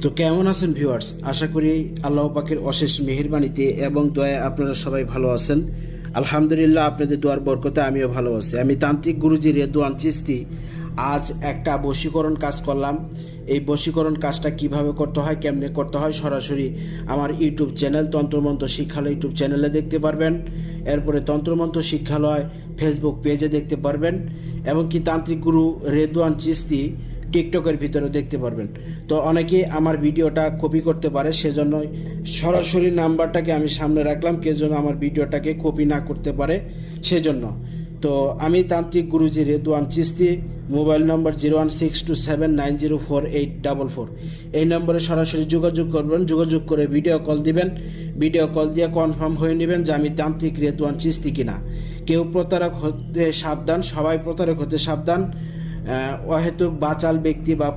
তো কেমন আছেন ভিউয়ার্স? আশা করি আল্লাহ পাকের অশেষ মেহেরবানিতে এবং দয়ায় আপনারা সবাই ভালো আছেন। আলহামদুলিল্লাহ, আপনাদের দোয়ার বরকতে আমিও ভালো আছি। আমি তান্ত্রিক গুরুজি রেদওয়ান চিস্তি আজ একটা বশীকরণ কাজ করলাম। এই বশীকরণ কাজটা কিভাবে করতে হয়, কেমনে করতে হয়, সরাসরি আমার ইউটিউব চ্যানেল তন্ত্রমন্ত্র শিক্ষালয় ইউটিউব চ্যানেলে দেখতে পারবেন। এরপরে তন্ত্রমন্ত্র শিক্ষালয় ফেসবুক পেজে দেখতে পারবেন এবং কি তান্ত্রিক গুরু রেদওয়ান চিস্তি টিকটকের ভিতরে দেখতে পারবেন। তো অনেকে আমার ভিডিওটা কপি করতে পারে, সেজন্য সরাসরি নাম্বারটাকে আমি সামনে রাখলাম, কেউ যেন আমার ভিডিওটাকে কপি না করতে পারে সেজন্য। তো আমি তান্ত্রিক গুরুজি রেদওয়ান চিস্তি, মোবাইল নম্বর 016279048444। এই নম্বরে সরাসরি যোগাযোগ করবেন, যোগাযোগ করে ভিডিও কল দিবেন। ভিডিও কল দিয়ে কনফার্ম হয়ে নেবেন যে আমি তান্ত্রিক রেদওয়ান চিস্তি কিনা। কেউ প্রতারক হতে সাবধান, সবাই প্রতারক হতে সাবধান। অহেতুক বাচাল ব্যক্তি বা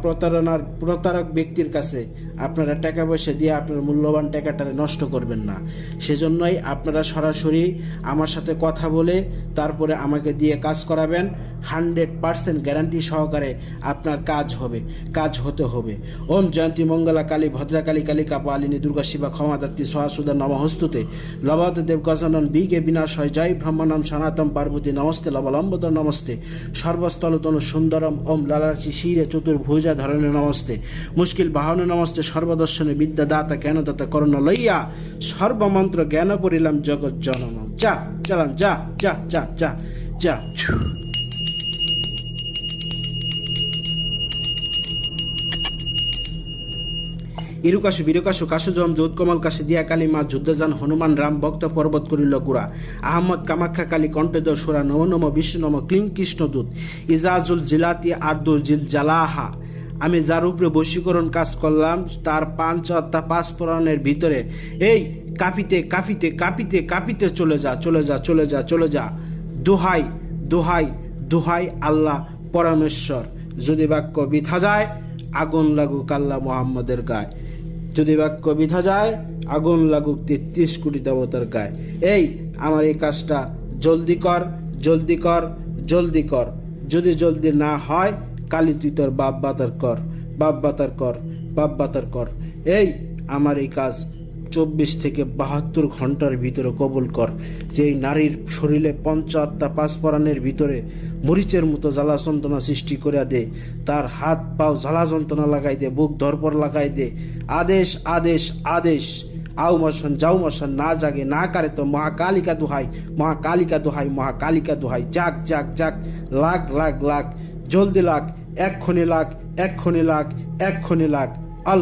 প্রতারক ব্যক্তির কাছে আপনারা টাকা পয়সা দিয়ে আপনার মূল্যবান টাকাটা নষ্ট করবেন না। সেজন্যই আপনারা সরাসরি আমার সাথে কথা বলে তারপরে আমাকে দিয়ে কাজ করাবেন। 100% গ্যারান্টি সহকারে আপনার কাজ হবে, কাজ হতে হবে। ওম জয়ন্তী মঙ্গলা কালী ভদ্রাকালী কালিকা পালিনী দুর্গা শিবা ক্ষমাদাত্রী সহাসুদা নমহস্তুতে লবত দেব গজানন বিগে বিনাশয় জয় ব্রহ্মণম সনাতন পার্বতী নমস্তে লবলম্বদর নমস্তে সর্বস্থলতনু সুন্দরম ওম লালাচি শিরে চতুর্ভুজা ধরনে নমস্তে মুশকিল বাহনে নমস্তে সর্বদর্শনে বিদ্যাদাতা জ্ঞানদাতা করণ লইয়া সর্বমন্ত্র জ্ঞান পড়িলাম জগৎ জনম। যা চালান, যা যা যা যা যা। ইরুকাশু বীরকাশু কাশুজম যোধকমল কাশে দিয়া কালী মা যুদ্ধযান হনুমান রাম ভক্ত পর্বত করিল গুড়া আহমদ কামাখ্যা কালী কণ্ঠেদর সুরা নম নম বিষ্ণু নম ক্লিং কৃষ্ণদূত ইজাজুল জিলাতি আর্দুল জিল জালাহা। আমি যার উপরে বশীকরণ কাজ করলাম তার 5 পুরাণের ভিতরে এই কাঁপিতে কাঁপিতে কাঁপিতে কাঁপিতে চলে যা চলে যা চলে যা চলে যা। দোহাই দোহাই দোহাই আল্লাহ পরমেশ্বর, যদি বাক্য বৃথা যায় আগুন লাগুক আল্লাহ মোহাম্মদের গায়ে। যদি বাক্য বৃথা যায় আগুন লাগুক 33 কোটি দেবতার গায়ে। এই আমার এই কাজটা জলদি কর, জলদি কর, জলদি কর। যদি জলদি না হয় কালী তুই তোর বাপ বাতার কর, বাপ বাতার কর, বাপ বাতার কর। এই আমার এই কাজ 24 থেকে 72 ঘন্টার ভিতরে কবুল কর। যে এই নারীর শরীরে 5 পরাণের ভিতরে মরিচের মতো জ্বালা যন্ত্রণা সৃষ্টি করে দে, তার হাত পাও জ্বালা যন্ত্রণা লাগাই দে, বুক ধরপর লাগাই দে। আদেশ আদেশ আদেশ। আও মশান যাও মশান না জাগে না কারে তো মহাকালিকা দোহাই, মহাকালিকা দোহাই, মহাকালিকা দোহাই। যাক যাক যাক, লাগ লাগ লাগ, জলদি লাগ, এক্ষণে লাগ, এক্ষণে লাগ, এক্ষণে লাগ। আল